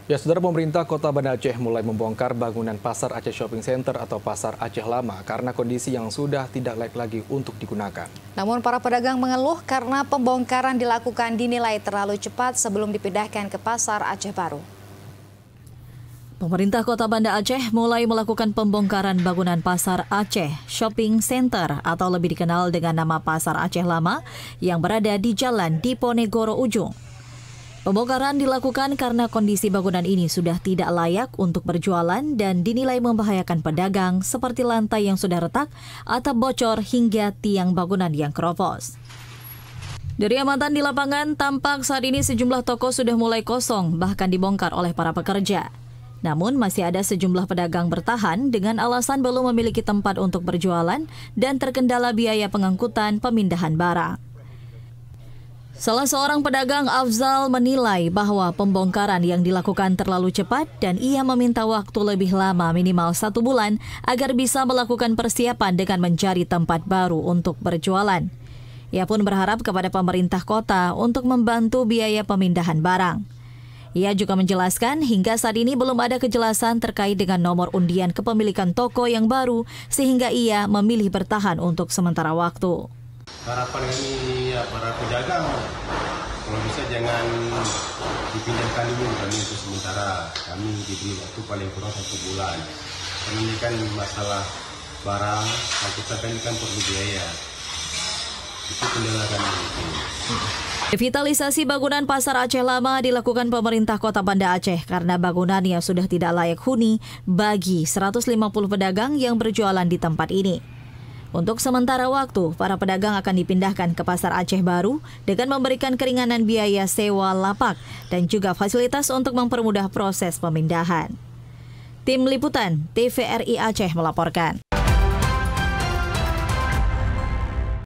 Ya, saudara, pemerintah Kota Banda Aceh mulai membongkar bangunan Pasar Aceh Shopping Center atau Pasar Aceh Lama karena kondisi yang sudah tidak layak lagi untuk digunakan. Namun para pedagang mengeluh karena pembongkaran dilakukan dinilai terlalu cepat sebelum dipindahkan ke Pasar Aceh Baru. Pemerintah Kota Banda Aceh mulai melakukan pembongkaran bangunan Pasar Aceh Shopping Center atau lebih dikenal dengan nama Pasar Aceh Lama yang berada di Jalan Diponegoro Ujung. Pembongkaran dilakukan karena kondisi bangunan ini sudah tidak layak untuk berjualan dan dinilai membahayakan pedagang seperti lantai yang sudah retak, atap bocor hingga tiang bangunan yang keropos. Dari amatan di lapangan, tampak saat ini sejumlah toko sudah mulai kosong bahkan dibongkar oleh para pekerja. Namun masih ada sejumlah pedagang bertahan dengan alasan belum memiliki tempat untuk berjualan dan terkendala biaya pengangkutan pemindahan barang. Salah seorang pedagang, Afzal, menilai bahwa pembongkaran yang dilakukan terlalu cepat dan ia meminta waktu lebih lama minimal 1 bulan agar bisa melakukan persiapan dengan mencari tempat baru untuk berjualan. Ia pun berharap kepada pemerintah kota untuk membantu biaya pemindahan barang. Ia juga menjelaskan hingga saat ini belum ada kejelasan terkait dengan nomor undian kepemilikan toko yang baru sehingga ia memilih bertahan untuk sementara waktu. Harapan kami ya para pedagang, kalau bisa jangan dipindahkan dulu kami untuk sementara. Kami diberi waktu paling kurang 1 bulan. Karena ini kan masalah barang, angkutan kan perlu biaya. Itu kendala kami. Revitalisasi bangunan Pasar Aceh Lama dilakukan pemerintah Kota Banda Aceh karena bangunannya sudah tidak layak huni bagi 150 pedagang yang berjualan di tempat ini. Untuk sementara waktu, para pedagang akan dipindahkan ke Pasar Aceh Baru dengan memberikan keringanan biaya sewa lapak dan juga fasilitas untuk mempermudah proses pemindahan. Tim Liputan TVRI Aceh melaporkan.